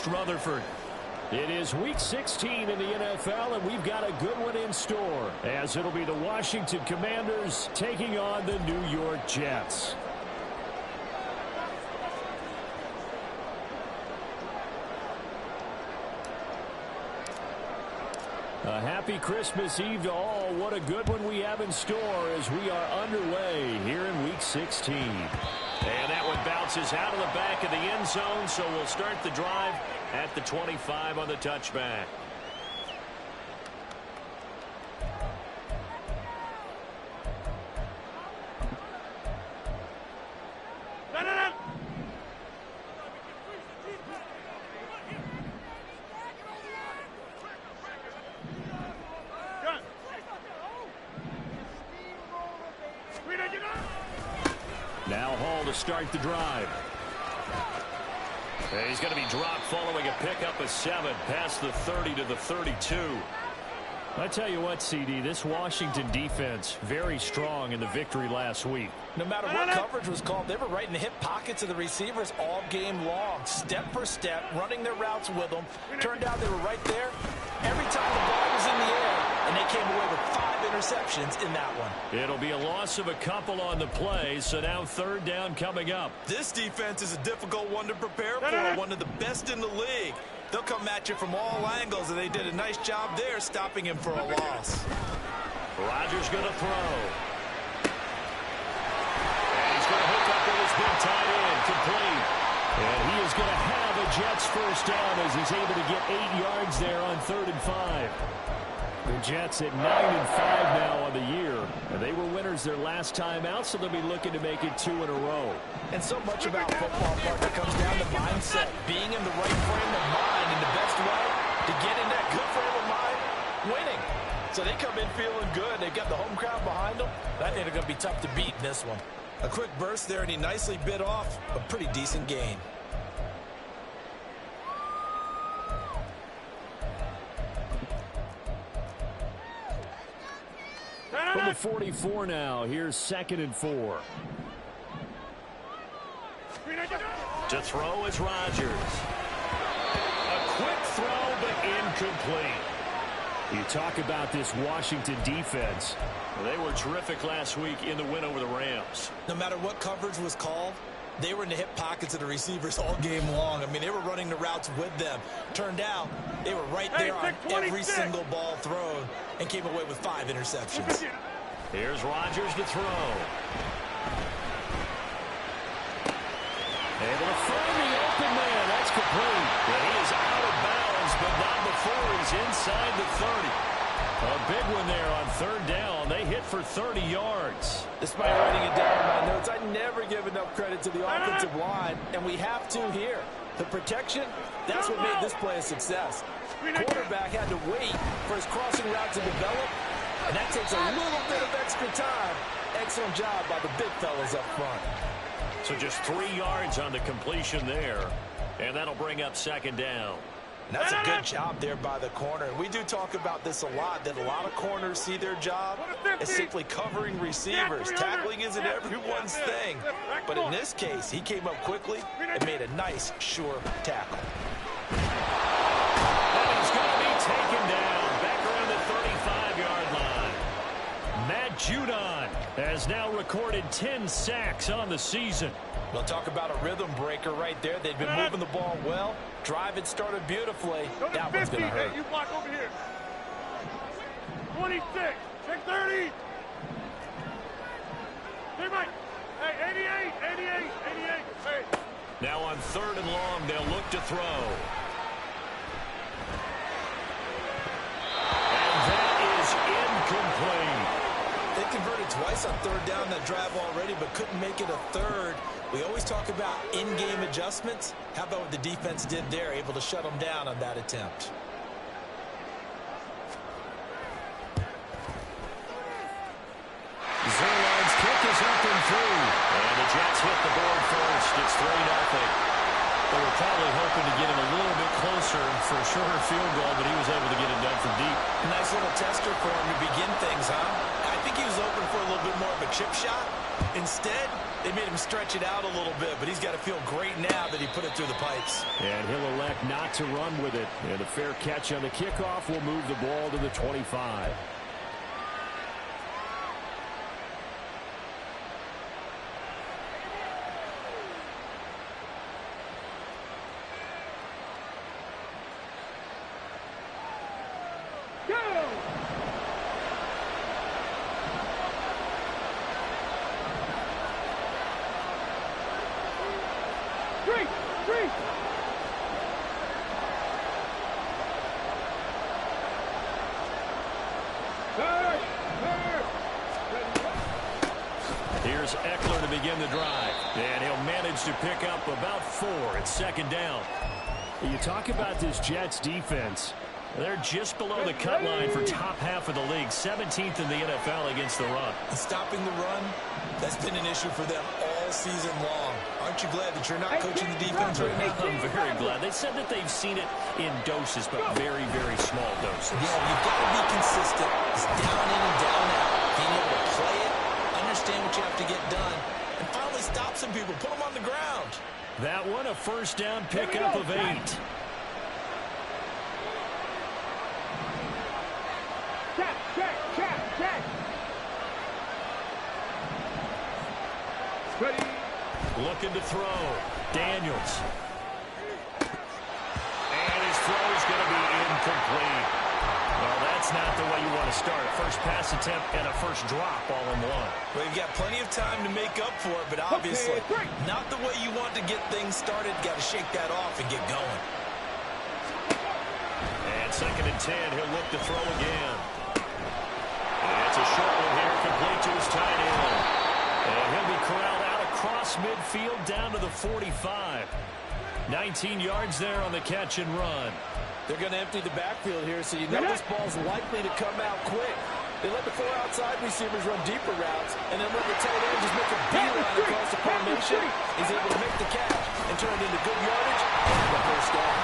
West Rutherford. It is Week 16 in the NFL, and we've got a good one in store, as it'll be the Washington Commanders taking on the New York Jets. A happy Christmas Eve to all. What a good one we have in store as we are underway here in Week 16. And that one bounces out of the back of the end zone, so we'll start the drive at the 25 on the touchback. Now Hall to start the drive. And he's going to be dropped following a pickup of 7 past the 30 to the 32. I tell you what, CD, this Washington defense very strong in the victory last week. No matter what coverage was called, they were right in the hip pockets of the receivers all game long, step for step, running their routes with them. Turned out they were right there every time the ball was in the air, and they came away with 5 interceptions in that one. It'll be a loss of a couple on the play, so now third down coming up. This defense is a difficult one to prepare for, one of the best in the league. They'll come at you from all angles, and they did a nice job there stopping him for a loss. Rodgers going to throw. And he's going to hook up with his big tight end, complete. And he is going to have a Jets first down as he's able to get 8 yards there on 3rd and 5. The Jets at 9-5 now on the year. And they were winners their last time out, so they'll be looking to make it 2 in a row. And so much about football, partner, comes down to mindset. Being in the right frame of mind, and the best way to get in that good frame of mind, winning. So they come in feeling good. They've got the home crowd behind them. I think they're going to be tough to beat in this one. A quick burst there, and he nicely bit off a pretty decent gain. From the 44 now, here's 2nd and 4. To throw is Rodgers. A quick throw, but incomplete. You talk about this Washington defense. They were terrific last week in the win over the Rams. No matter what coverage was called, they were in the hip pockets of the receivers all game long. I mean, they were running the routes with them. Turned out, they were right there on every single ball thrown and came away with 5 interceptions. Here's Rodgers to throw. Able to find the open man. That's complete. And he is out of bounds, but not before he's inside the 30. A big one there on 3rd down. They hit for 30 yards. Despite writing it down in my notes, I never give enough credit to the offensive line, and we have to here. The protection, that's what made this play a success. Quarterback had to wait for his crossing route to develop, and that takes a little bit of extra time. Excellent job by the big fellas up front. So just 3 yards on the completion there, and that'll bring up 2nd down. And that's a good job there by the corner. And we do talk about this a lot, that a lot of corners see their job as simply covering receivers. Tackling isn't everyone's thing. But in this case, he came up quickly and made a nice, sure tackle. And he's going to be taken down back around the 35-yard line. Matt Judon has now recorded 10 sacks on the season. We'll talk about a rhythm breaker right there. They've been moving the ball well. Drive had started beautifully. That one's going to hurt. Hey, you block over here. 26. Check 30. Hey, Mike. Hey, 88. Hey. Now on 3rd and long, they'll look to throw. And that is incomplete. They converted twice on 3rd down that drive already, but couldn't make it a 3rd. We always talk about in-game adjustments. How about what the defense did there, able to shut them down on that attempt? Zerline's kick is up and through. And the Jets hit the board first. It's 3-0. They were probably hoping to get him a little bit closer for a shorter field goal, but he was able to get it done from deep. Nice little tester for him to begin things, huh? I think he was open for a little bit more of a chip shot, Instead, they made him stretch it out a little bit, but he's got to feel great now that he put it through the pipes. And he'll elect not to run with it. And a fair catch on the kickoff will move the ball to the 25. Here's Eckler to begin the drive. And he'll manage to pick up about 4 at second down. You talk about this Jets defense. They're just below the cut line for top half of the league. 17th in the NFL against the run. And stopping the run, that's been an issue for them all season long. Aren't you glad that you're not coaching the defense right now? I'm very glad. They said that they've seen it in doses, but very, very small doses. Yeah, you've got to be consistent. It's down in and down out. Being able to play it, understand what you have to get done, and finally stop some people. Put them on the ground. That one, a first down pickup of 8. Check. Ready. Looking to throw. Daniels. And his throw is going to be incomplete. Well, that's not the way you want to start. First pass attempt and a first drop all in one. Well, you've got plenty of time to make up for it, but obviously not the way you want to get things started. Got to shake that off and get going. And 2nd and 10, he'll look to throw again. And it's a short one here, complete to his tight end. And he'll be corralled out across midfield down to the 45. 19 yards there on the catch and run. They're going to empty the backfield here, so you know this ball's likely to come out quick. They let the 4 outside receivers run deeper routes, and then let the tight end just make a beeline across the formation. He's able to make the catch and turn it into good yardage and have a first down.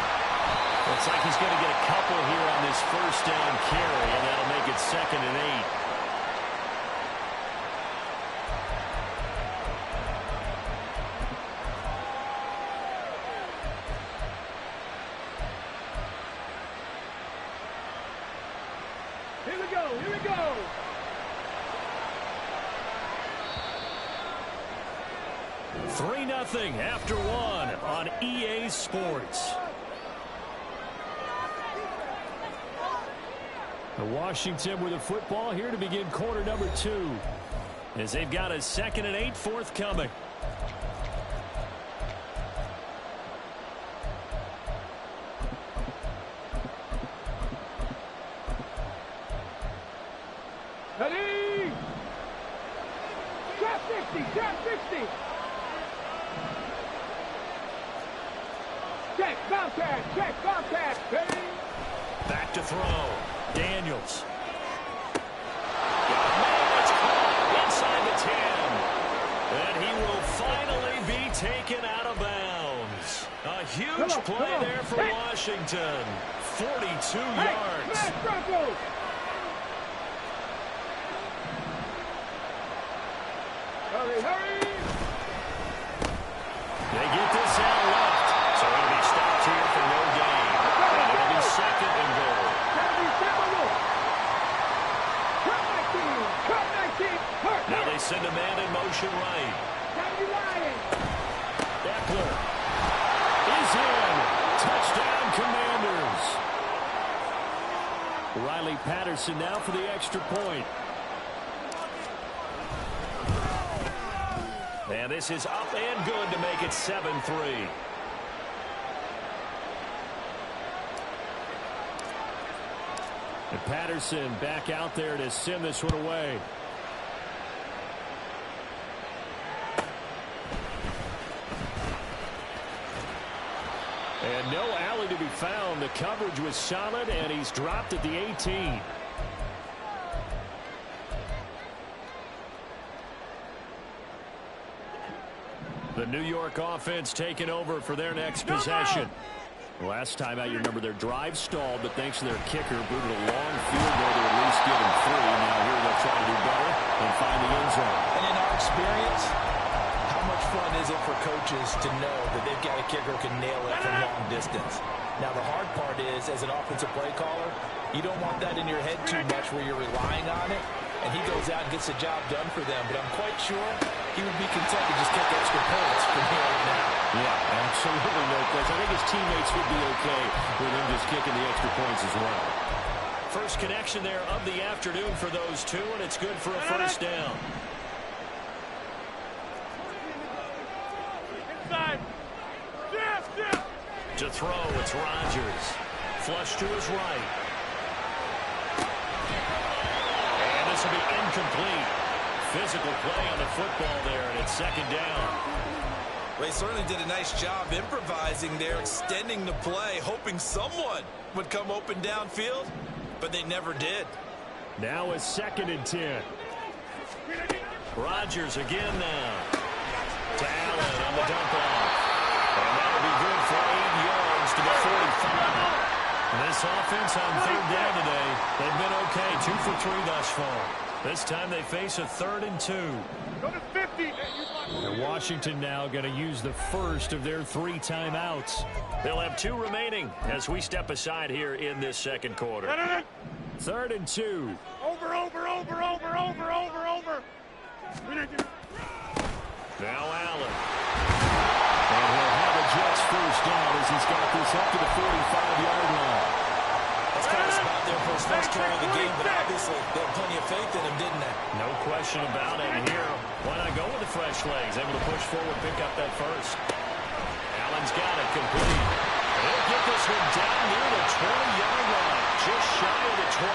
Looks like he's going to get a couple here on this first down carry, and that'll make it 2nd and 8. Here we go. 3-0 after 1 on EA Sports. Washington with a football here to begin quarter number 2. As they've got a 2nd and 8 forthcoming. Ready! Trap 60! Check, Bobcat! Ready! Back to throw. Daniels. It's caught inside the 10. And he will finally be taken out of bounds. A huge play there for Washington. 42 yards. Hurry! They get this out left. So it'll be stopped here for no gain. And it'll be 2nd and goal. Now they send a man in motion right. Eckler is in. Touchdown, Commanders. Riley Patterson now for the extra point. And this is up and good to make it 7-3. And Patterson back out there to send this one away. And no alley to be found. The coverage was solid, and he's dropped at the 18. The New York offense taking over for their next possession. Last time out, you remember their drive stalled, but thanks to their kicker, booted a long field goal to at least give them 3. Now here they'll try to do better and find the end zone. And experience, how much fun is it for coaches to know that they've got a kicker who can nail it from long distance? Now, the hard part is, as an offensive play caller, you don't want that in your head too much where you're relying on it, and he goes out and gets the job done for them. But I'm quite sure he would be content to just kick extra points from here on out. Yeah, absolutely no question. I think his teammates would be okay with him just kicking the extra points as well. First connection there of the afternoon for those two, and it's good for a first down. Inside. To throw, it's Rodgers. Flush to his right. And this will be incomplete. Physical play on the football there, and it's second down. Well, they certainly did a nice job improvising there, extending the play, hoping someone would come open downfield, but they never did. Now it's 2nd and 10. Rodgers again now. To Allen on the dump off. And that'll be good for 8 yards to the 45. This offense on 3rd down today, they've been okay. 2 for 3 thus far. This time they face a 3rd and 2. Go to 50. And Washington now going to use the first of their 3 timeouts. They'll have 2 remaining as we step aside here in this second quarter. 3rd and 2. Over. Now Allen. And he'll have a Jets first down as he's got this up to the 45-yard line. That's kind of spot there for his first carry of the game, but obviously they had plenty of faith in him, didn't they? No question about it. And here, why not go with the fresh legs? Able to push forward, pick up that first. Allen's got it complete. He'll get this one down near the 20-yard line, just shy of the 20.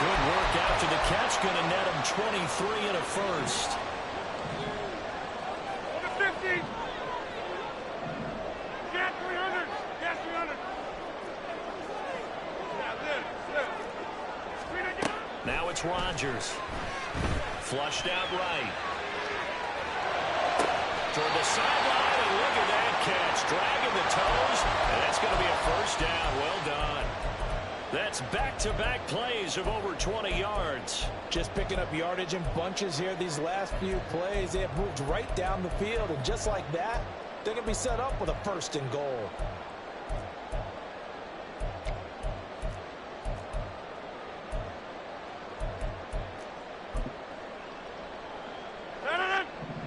Good work after the catch, going to net him 23 and a first. Go to 50. Get 300. Get 300. Now it's Rodgers. Flushed out right. Toward the sideline, and look at that catch. Dragging the toes, and that's going to be a first down. Well done. That's back-to-back plays of over 20 yards. Just picking up yardage in bunches here these last few plays. They have moved right down the field, and just like that, they're going to be set up with a 1st and goal.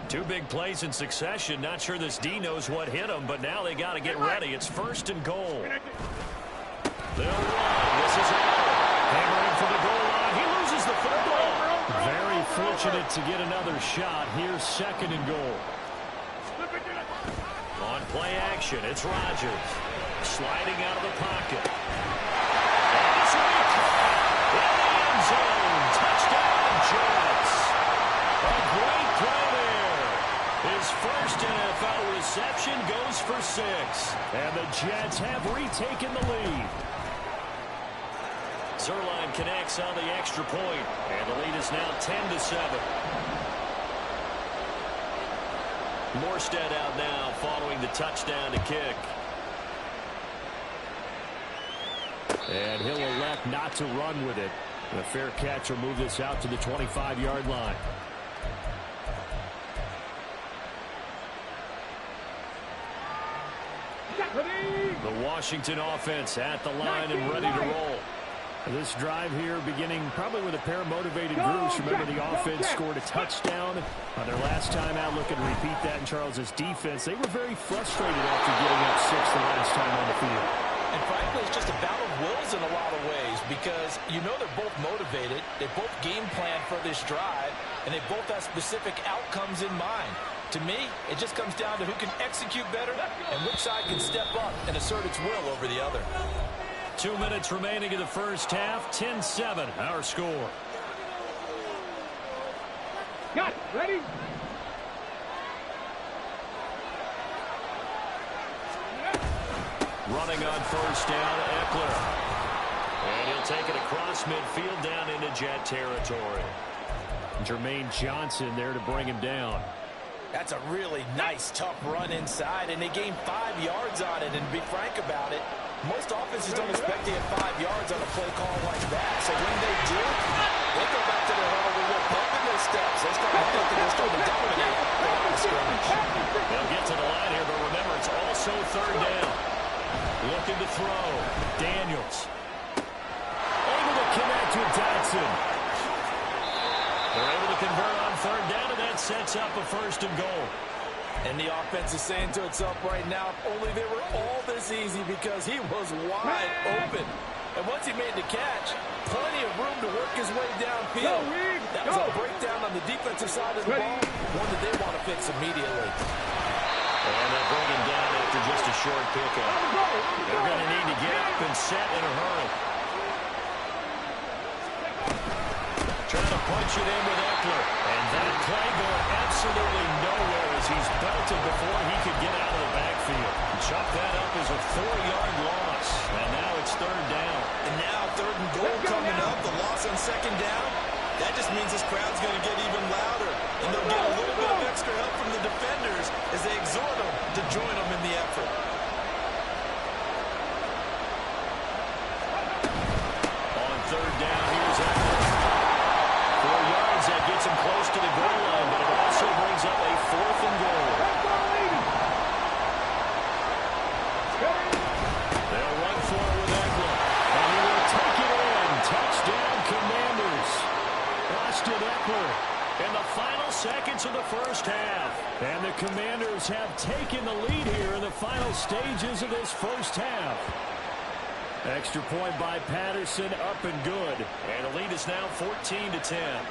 Two big plays in succession. Not sure this D knows what hit him, but now they got to get ready. It's 1st and goal. They'll run. This is Allen. Hammering for the goal line. He loses the football. Very fortunate to get another shot. Here's 2nd and goal. On play action, it's Rodgers. Sliding out of the pocket. And this will be caught in the end zone. Touchdown, Jets. A great play there. His first NFL reception goes for 6. And the Jets have retaken the lead. Zuerlein connects on the extra point, and the lead is now 10-7. Morstead out now following the touchdown to kick. And he'll elect not to run with it. A fair catch will move this out to the 25-yard line. The Washington offense at the line and ready to roll. This drive here beginning probably with a pair of motivated groups. Remember, the offense scored a touchdown on their last time out. Looking to repeat that in Charles's defense. They were very frustrated after getting up 6 the last time on the field. And frankly, it's just a battle of wills in a lot of ways because you know they're both motivated. They both game plan for this drive, and they both have specific outcomes in mind. To me, it just comes down to who can execute better and which side can step up and assert its will over the other. 2 minutes remaining in the first half. 10-7, our score. Got it. Ready? Running on first down, Eckler. And he'll take it across midfield down into Jet territory. Jermaine Johnson there to bring him down. That's a really nice, tough run inside, and they gained 5 yards on it. And to be frank about it, most offenses don't expect to get 5 yards on a play call like that. So when they do, they go back to their huddle with a little pump in their steps. They're starting to think that they're starting to dominate the line of scrimmage. They'll get to the line here, but remember, it's also third down. Looking to throw. Daniels. Able to connect with Dotson. They're able to convert on third down, and that sets up a first and goal. And the offense is saying to itself right now, if only they were all this easy, because he was wide open. And once he made the catch, plenty of room to work his way downfield. That was a breakdown on the defensive side of the ball, one that they want to fix immediately. And they'll bring him down after just a short pickup. They're going to need to get up and set in a hurry. Trying to punch it in with Eckler. And that play going absolutely nowhere as he's belted before he could get out of the backfield. Chalk that up as a 4-yard loss. And now it's third down. And now third and goal coming up. The loss on second down. That just means this crowd's going to get even louder. And they'll get a little bit of extra help from the defenders as they exhort them to join them in the effort. On third down, here's Eckler. 4 yards, that gets him close to the goal line, but it also brings up a fourth and goal. They'll run for it with Eckler. And he will take it in. Touchdown, Commanders. Austin Eckler in the final seconds of the first half. And the Commanders have taken the lead here in the final stages of this first half. Extra point by Patterson, up and good. And the lead is now 14-10.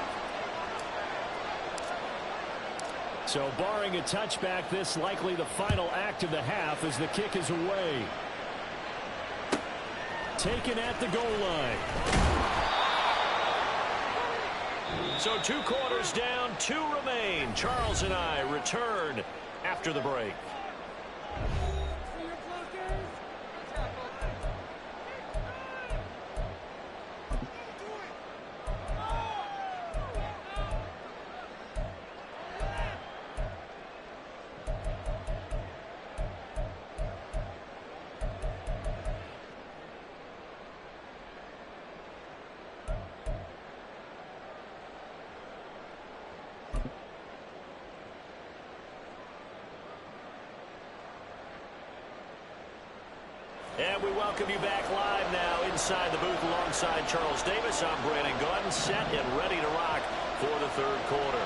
So barring a touchback, this likely the final act of the half as the kick is away. Taken at the goal line. So 2 quarters down, 2 remain. Charles and I return after the break. And we welcome you back live now inside the booth alongside Charles Davis. I'm Brandon Gaudin, set and ready to rock for the third quarter.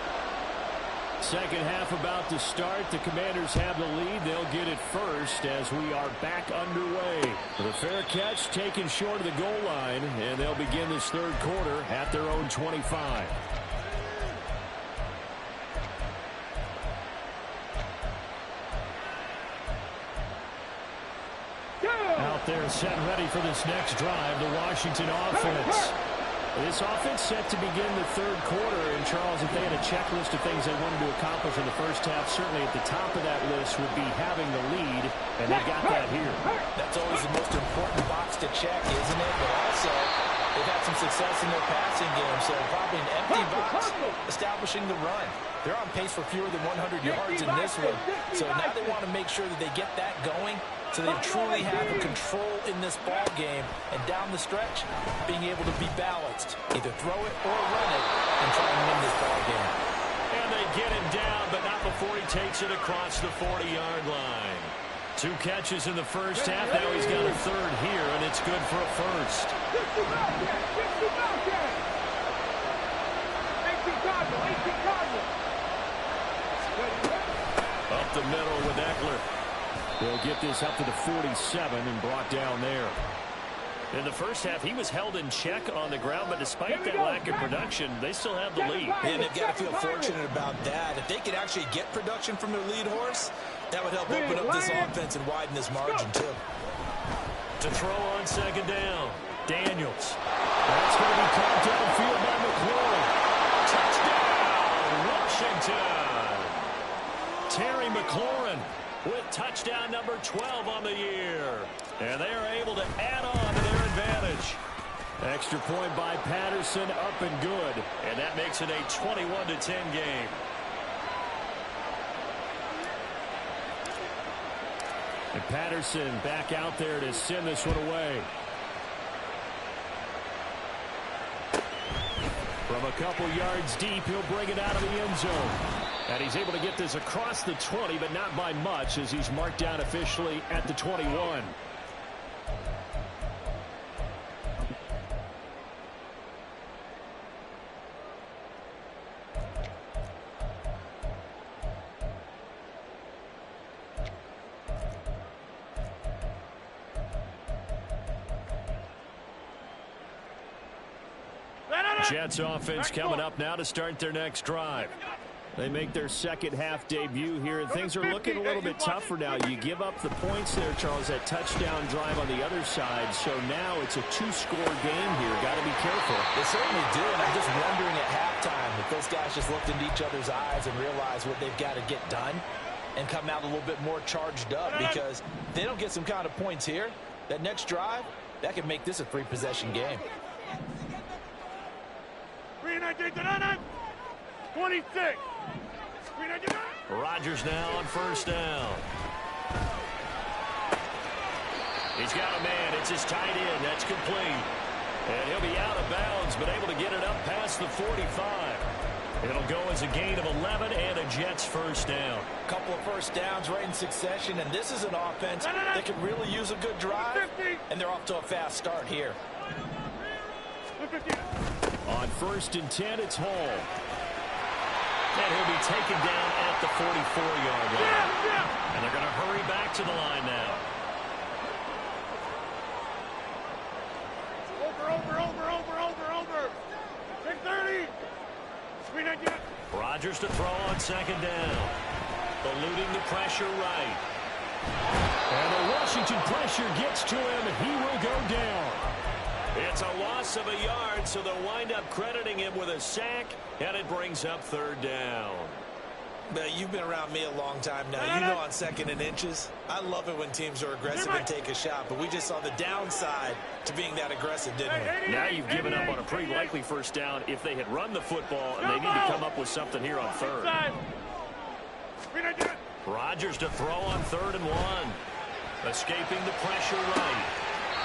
Second half about to start. The Commanders have the lead. They'll get it first as we are back underway. The fair catch taken short of the goal line, and they'll begin this third quarter at their own 25. Out there set and ready for this next drive, the Washington offense. This offense set to begin the third quarter, and Charles, if they had a checklist of things they wanted to accomplish in the first half, certainly at the top of that list would be having the lead, and they got that here. That's always the most important box to check, isn't it? But also, they've had some success in their passing game, so probably an empty box establishing the run. They're on pace for fewer than 100 yards in this one, so now they want to make sure that they get that going so they truly have a control in this ball game, and down the stretch, being able to be balanced. Either throw it or run it and try and win this ball game. And they get him down, but not before he takes it across the 40-yard line. 2 catches in the first half. Now he's got a third here, and it's good for a first. Up the middle with Eckler. They'll get this up to the 47 and brought down there. In the first half, he was held in check on the ground, but despite that lack of production, they still have the lead. And they've got to feel fortunate about that. If they could actually get production from their lead horse, that would help open up this offense and widen this margin, too. To throw on second down, Daniels. That's going to be caught downfield by McLaurin. Touchdown, Washington. Terry McLaurin with touchdown number 12 on the year. And they are able to add on to their advantage. Extra point by Patterson, up and good. And that makes it a 21-10 game. And Patterson back out there to send this one away. From a couple yards deep, he'll bring it out of the end zone. And he's able to get this across the 20, but not by much, as he's marked down officially at the 21. Jets offense coming up now to start their next drive. They make their second half debut here, and things are looking a little bit tougher now. You give up the points there, Charles, that touchdown drive on the other side. So now it's a two-score game here. Got to be careful. They certainly do, and I'm just wondering at halftime if those guys just looked into each other's eyes and realized what they've got to get done and come out a little bit more charged up, because if they don't get some kind of points here, that next drive, that could make this a three-possession game. 26. Rodgers now on first down. He's got a man. It's his tight end. That's complete. And he'll be out of bounds, but able to get it up past the 45. It'll go as a gain of 11 and a Jets first down. A couple of first downs right in succession, and this is an offense that could really use a good drive, and they're off to a fast start here. On first and 10, it's Hall. And he'll be taken down at the 44-yard line. And they're going to hurry back to the line now. Over. 630. Rodgers to throw on second down. Eluding the pressure right. And the Washington pressure gets to him. He will go down. It's a loss of a yard, so they'll wind up crediting him with a sack, and it brings up third down. Now, you've been around me a long time now. You know on second and inches, I love it when teams are aggressive and take a shot, but we just saw the downside to being that aggressive, didn't we? Now you've given up on a pretty likely first down if they had run the football, and they need to come up with something here on third. Rodgers to throw on 3rd and 1. Escaping the pressure right.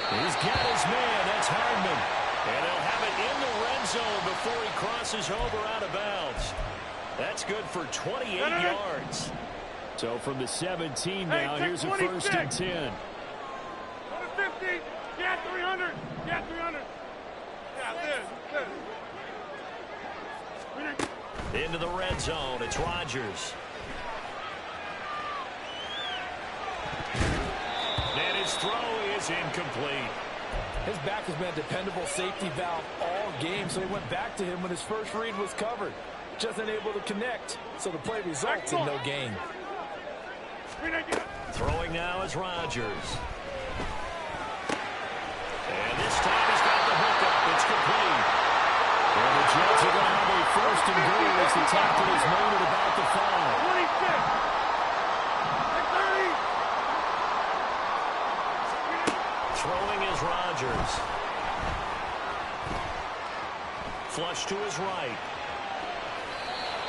He's got his man. That's Hardman. And he'll have it in the red zone before he crosses over out of bounds. That's good for 28 yards. So from the 17 now, here's a first and 10. 50. Yeah, 300. Yeah, 300. Yeah, Into the red zone. It's Rodgers. And his throw is incomplete. His back has been a dependable safety valve all game, so he went back to him when his first read was covered. Just unable to connect, so the play results in no gain. Throwing now is Rodgers. And this time he's got the hookup. It's complete. And the Jets are going to have a first and goal as the tackle is made at about the 5. Throwing is Rodgers. Flush to his right.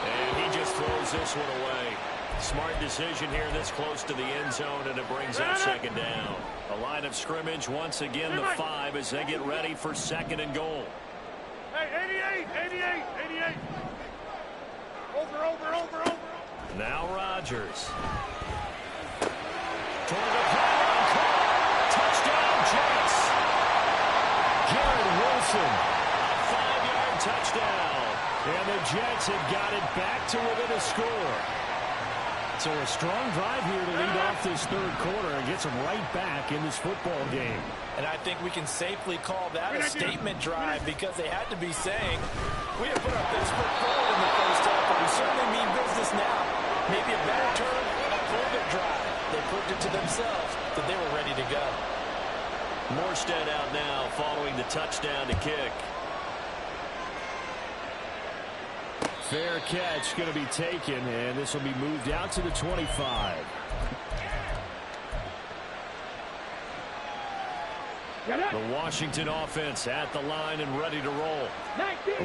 And he just throws this one away. Smart decision here this close to the end zone, and it brings up second down. A line of scrimmage once again, the 5 as they get ready for second and goal. Hey, 88. Over. Now Rodgers. Toward the pylon. Touchdown Jets. Garrett Wilson. 5-yard touchdown. And the Jets have got it back to within a score. So a strong drive here to lead off this third quarter and gets them right back in this football game. And I think we can safely call that a statement drive, because they had to be saying, we have put our best foot forward in the first half, but we certainly mean business now. Maybe a better term, a prove-it drive. They proved it to themselves that they were ready to go. Morstead out now following the touchdown to kick. Fair catch going to be taken, and this will be moved out to the 25. The Washington offense at the line and ready to roll.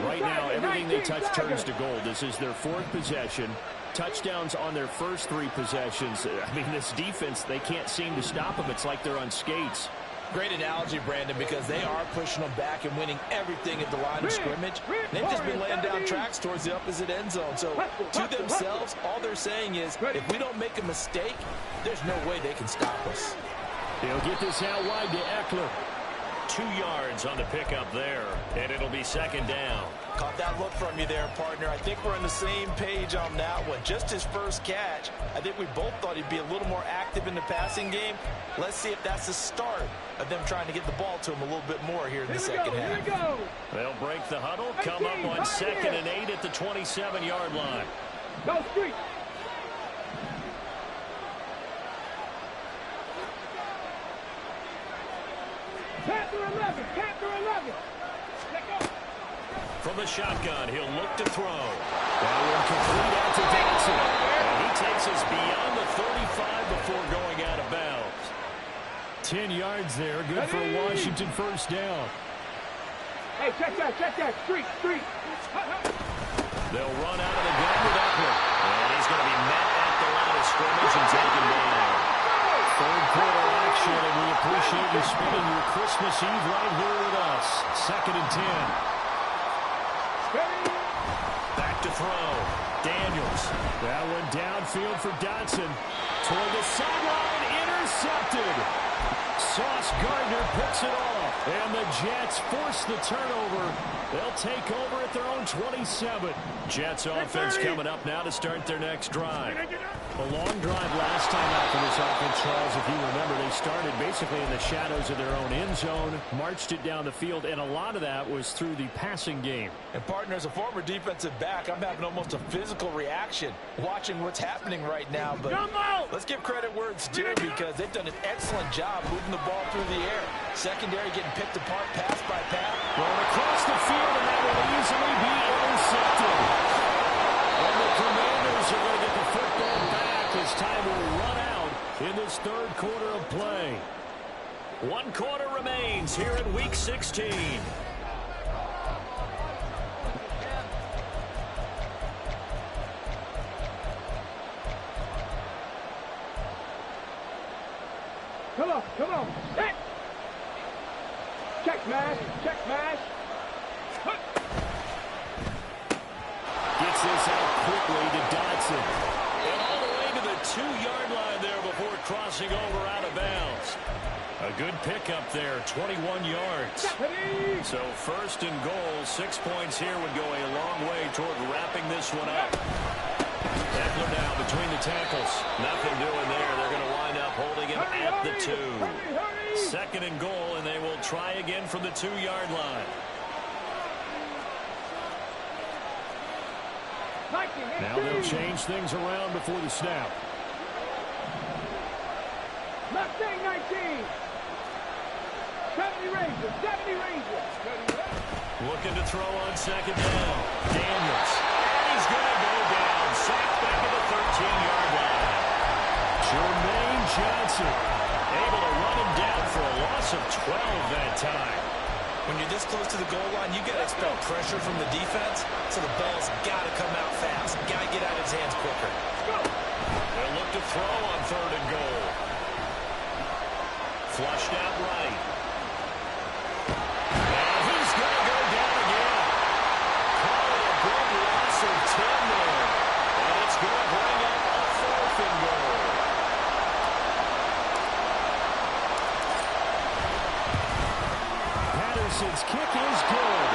Right now, everything they touch turns to gold. This is their 4th possession. Touchdowns on their first 3 possessions. I mean, this defense, they can't seem to stop them. It's like they're on skates. Great analogy, Brandon, because they are pushing them back and winning everything at the line of scrimmage. They've just been laying down tracks towards the opposite end zone. So to themselves, all they're saying is, if we don't make a mistake, there's no way they can stop us. He'll get this out wide to Eckler. 2 yards on the pickup there, and it'll be second down. Caught that look from you there, partner. I think we're on the same page on that one. Just his first catch. I think we both thought he'd be a little more active in the passing game. Let's see if that's the start of them trying to get the ball to him a little bit more here in the second half. They'll break the huddle, come up on 2nd and 8 at the 27-yard line. Go street. Panther 11, Panther 11. From the shotgun, he'll look to throw. That one complete out to Dotson. And he takes us beyond the 35 before going out of bounds. 10 yards there, good for a Washington first down. Hey, check that. Street. They'll run out of the gun with Eckler. And he's going to be met at the line of scrimmage and taken down. Third quarter action, and we appreciate you spending your Christmas Eve right here with us. 2nd and 10. Back to throw. Daniels. That one downfield for Dotson. Toward the sideline. Intercepted. Sauce Gardner picks it off. And the Jets force the turnover. They'll take over at their own 27. Jets offense coming up now to start their next drive. A long drive last time out for this offense, Charles. If you remember, they started basically in the shadows of their own end zone, marched it down the field, and a lot of that was through the passing game. And, partner, as a former defensive back, I'm having almost a physical reaction watching what's happening right now. But let's give credit where it's due because they've done an excellent job moving the ball through the air. Secondary getting picked apart pass by pass. Going across the field, and that will easily be intercepted. And the Commanders are going to get the football back as time will run out in this third quarter of play. 1 quarter remains here in Week 16. Come on. Hey. Check mash. Gets this out quickly to Dotson. And all the way to the 2-yard line there before crossing over out of bounds. A good pickup there, 21 yards. So 1st and goal, 6 points here would go a long way toward wrapping this one up. Eckler now between the tackles. Nothing doing there. They're going to wind up holding him at the 2. 2nd and goal, and they will try again from the 2-yard line. Now they'll change things around before the snap. Mustang 19. 70 Rangers. Looking to throw on 2nd down. Daniels. And he's going to go down. Sacked back at the 13-yard line. Jermaine Johnson able to run him down for a loss of 12 that time. When you're this close to the goal line, you got to expect pressure from the defense, so the ball's got to come out fast. Got to get out of his hands quicker. They'll look to throw on 3rd and goal. Flushed out right. And he's going to go down again. Call it a big loss of 10 there. And it's going to bring up a 4th and goal. Patterson's kick is good.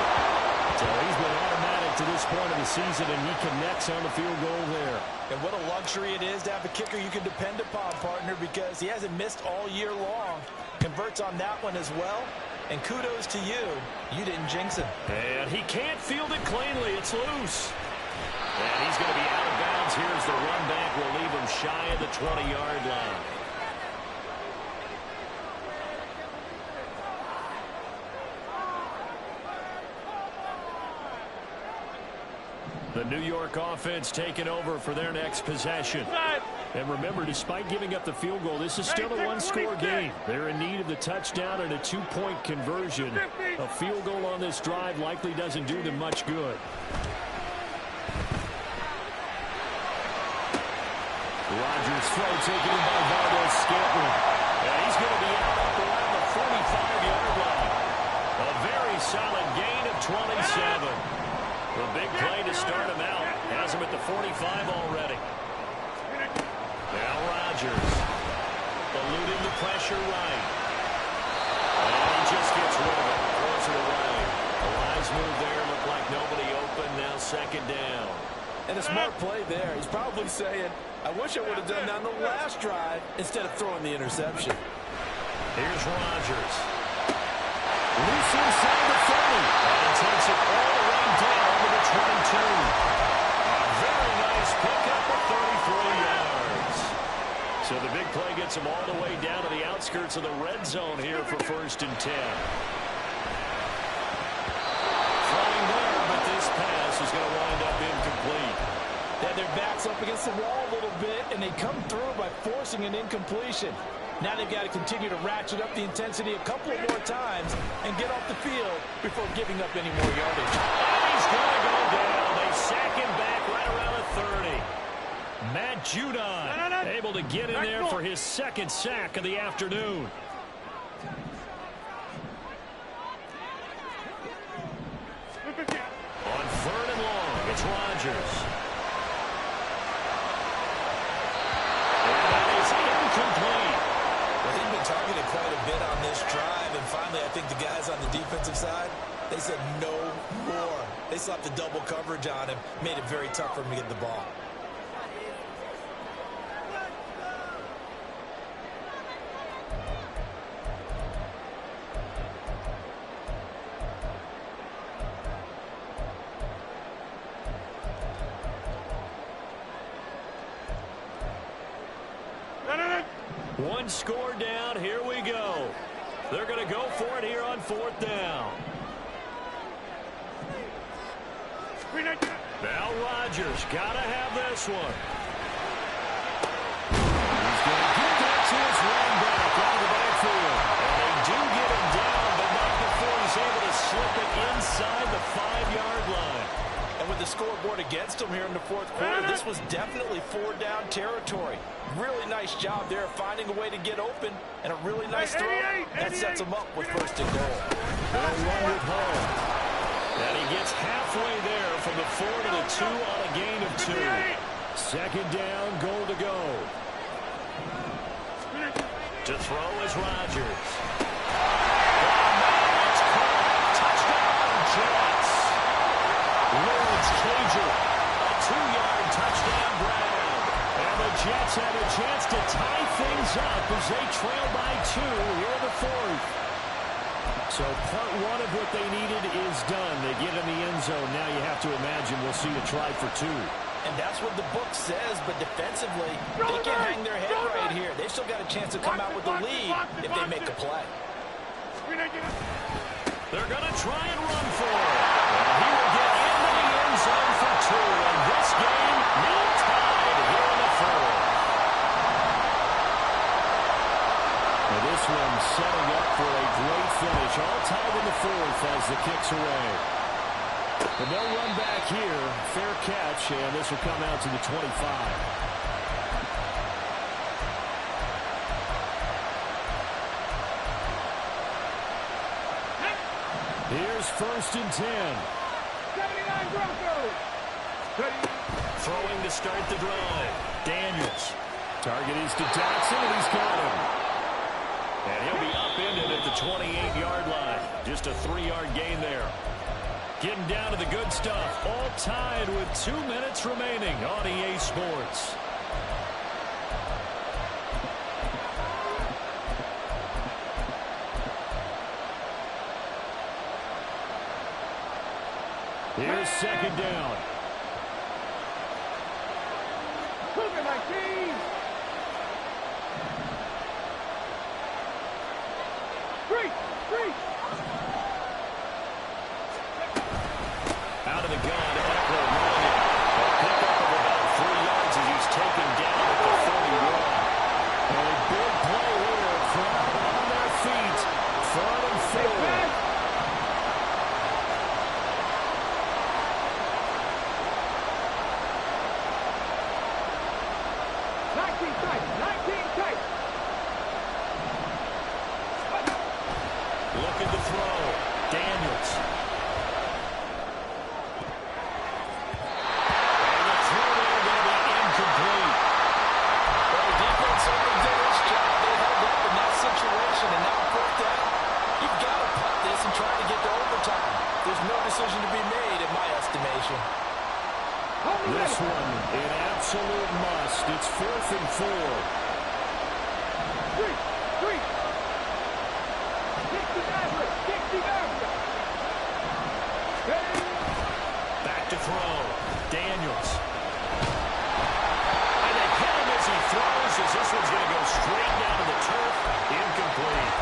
So he's been automatic to this point of the season, and he connects on the field goal there. And what a luxury it is to have a kicker you can depend upon, partner, because he hasn't missed all year long. Converts on that one as well. And kudos to you. You didn't jinx him. And he can't field it cleanly. It's loose. And he's going to be out of bounds. Here's the run back. Will leave him shy of the 20-yard line. The New York offense taking over for their next possession. And remember, despite giving up the field goal, this is still a one-score game. They're in need of the touchdown and a 2-point conversion. A field goal on this drive likely doesn't do them much good. Rodgers' throw taken in by Valdez Scantling. And he's going to be out up around the 45. The big play to start him out. Has him at the 45 already. Now Rodgers. Eluding the pressure right. And he just gets rid of it. Throws it away. A wise move there. Looked like nobody open. Now second down. And a smart play there. He's probably saying, I wish I would have done that on the last drive instead of throwing the interception. Here's Rodgers. Loose inside the 30. And takes it all the way down to the 22. A very nice pickup of 33 yards. So the big play gets him all the way down to the outskirts of the red zone here for 1st and 10. Flying there, but this pass is going to wind up incomplete. They had their backs up against the wall a little bit, and they come through by forcing an incompletion. Now they've got to continue to ratchet up the intensity a couple of more times and get off the field before giving up any more yardage. And he's going to go down. They sack him back right around the 30. Matt Judon able to get in there for his second sack of the afternoon. On 3rd and long, it's Rodgers. And that is incomplete. Well, they've been targeted quite a bit on this drive, and finally I think the guys on the defensive side, they said no more. They slapped the double coverage on him, made it very tough for him to get the ball. One score down. Here we go. They're going to go for it here on 4th down. Now Rodgers got to have this one. He's going to give that to his running back out of the backfield. And they do get him down, but not before he's able to slip it inside the 5-yard line. And with the scoreboard against him here in the 4th quarter, this was definitely 4-down territory. Really nice job there finding a way to get open, and a really nice throw that sets him up with 1st and goal. They'll run with home. And he gets halfway there from the 4 to the 2 on a gain of 2. 2nd down, goal to go. To throw is Rodgers. It's caught. Touchdown, Jets. Lawrence Cager. A 2-yard touchdown grab. And the Jets have a chance to tie things up as they trail by 2 here in the 4th. So part 1 of what they needed is done. They get in the end zone. Now you have to imagine we'll see a try for 2. And that's what the book says, but defensively, they can't hang their head right here. They've still got a chance to come out with the lead if they make a play. They're going to try and run for it. And he will get into the end zone for 2. And this game now tied here in the 4th. Now this one setting up for a great finish. All tied in the 4th as the kick's away. But they'll run back here. Fair catch, and this will come out to the 25. Here's 1st and 10. 79 Broncos. Throwing to start the drive. Daniels. Target is to Jackson, and he's got him. And he'll be upended at the 28-yard line. Just a 3-yard gain there. Getting down to the good stuff. All tied with 2 minutes remaining on EA Sports. Here's 2nd down. Look at my team. Street. Out of the gun, Eckler running it. A pickup of about 3 yards as he's taken down at the 31. And a big play here. Crowd on their feet. 3rd and 4. and trying to get to overtime. There's no decision to be made, in my estimation. This one, an absolute must. It's 4th and 4. Three. 69. Back to throw. Daniels. And they hit him as he throws, as this one's going to go straight down to the turf. Incomplete.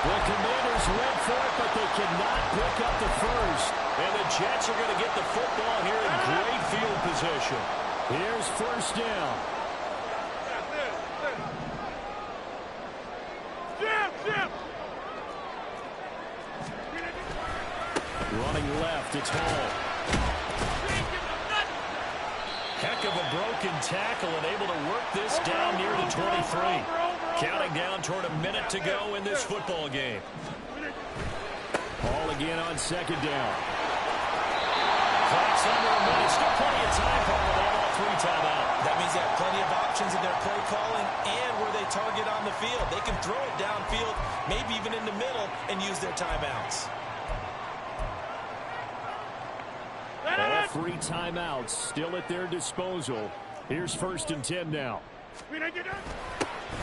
The Commanders went for it, but they cannot pick up the first. And the Jets are going to get the football here in great field position. Here's first down. Running left, it's Hall. Heck of a broken tackle and able to work this down near the 23. Counting down toward a minute to go in this football game. Hall again on second down. Clock's under a minute. Still plenty of time for them. They have all 3 timeouts. That means they have plenty of options in their play calling and where they target on the field. They can throw it downfield, maybe even in the middle, and use their timeouts. All 3 timeouts still at their disposal. Here's 1st and 10 now.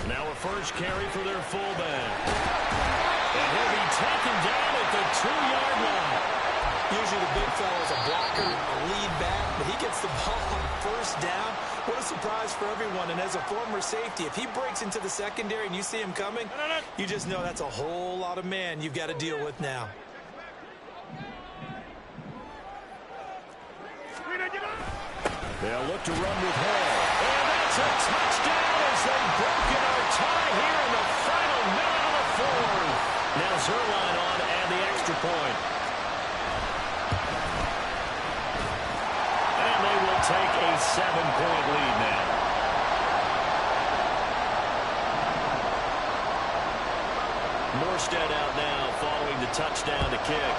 Now a first carry for their fullback. And he'll be taken down at the 2-yard line. Usually the big fella is a blocker, a lead back, but he gets the ball on first down. What a surprise for everyone. And as a former safety, if he breaks into the secondary and you see him coming, you just know that's a whole lot of man you've got to deal with now. They'll look to run with Hall. And that's a touchdown as they've broken our tie here in the final minute of the 4th. Now Zuerlein on and the extra point. And they will take a 7-point lead now. Morstead out now following the touchdown to kick.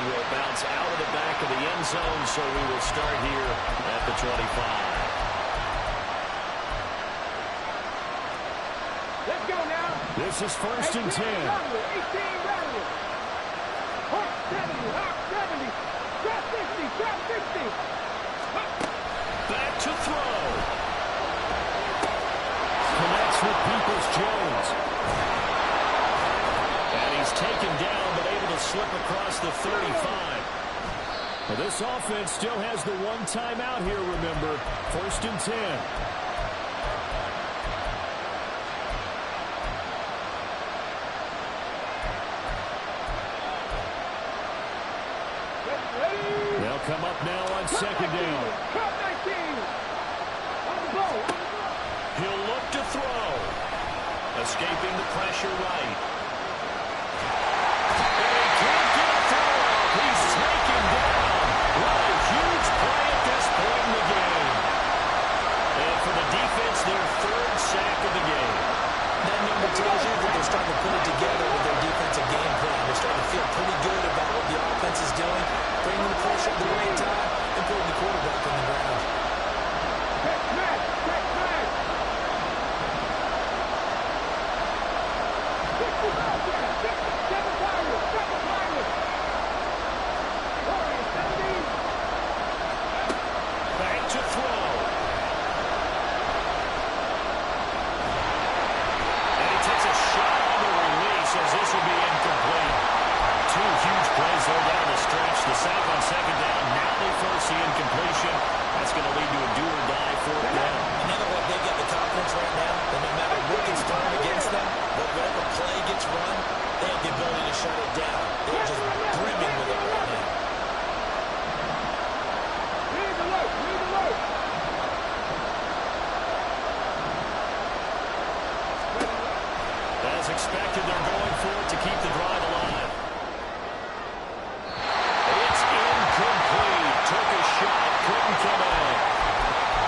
Will bounce out of the back of the end zone, so we will start here at the 25. Let's go now. This is 1st and 10. 18 Randall. Hawk 70, Hawk 70. Drop 60, drop 60. Back to throw. Connects with Peoples-Jones. And he's taken down, but able to slip across the 35. Well, this offense still has the 1 timeout here, remember. 1st and 10. They'll come up now on second down. Top 19. On the ball. He'll look to throw. Escaping the pressure right. He's taken down. What a huge play at this point in the game. And for the defense, their 3rd sack of the game. That number tells you that they're starting to put it together with their defensive game plan. They're starting to feel pretty good about what the offense is doing, bringing the pressure at the right time, and putting the quarterback on the ground. Check smash. 65 there. 7 Pirates. 7 Pirates. Back to throw. And he takes a shot on the release as this will be incomplete. 2 huge plays there down the stretch. The sack on second down. Now they force the incompletion. That's going to lead to a do-or-die 4th down. Another one, they get the confidence right now that no matter what gets thrown against them, whatever play gets run, they have the ability to shut it down. They're just brimming with it right now. Read the loop. As expected, they're going for it to keep the drive alive. It's incomplete. Took a shot, couldn't come in.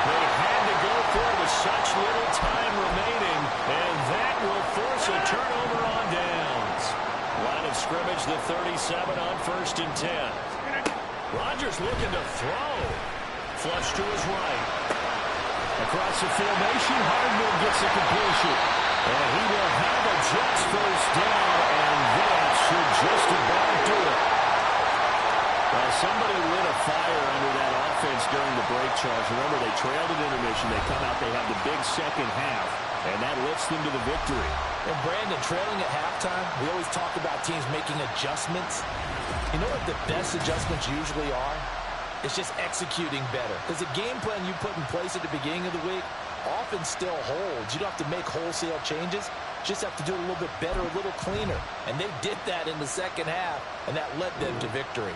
They had to go for it with such little time remaining, and that will force a turnover on downs. Line of scrimmage, the 37 on 1st and 10. Rodgers looking to throw. Flush to his right. Across the formation, Hardman gets the completion. And he will have down, and that should just about do it. Well, somebody lit a fire under that offense during the break, Charles. Remember, they trailed at intermission. They come out, they have the big second half, and that lifts them to the victory. And Brandon, trailing at halftime, we always talk about teams making adjustments. You know what the best adjustments usually are? It's just executing better. Because the game plan you put in place at the beginning of the week often still holds. You don't have to make wholesale changes. Just have to do it a little bit better, a little cleaner. And they did that in the second half, and that led them to victory.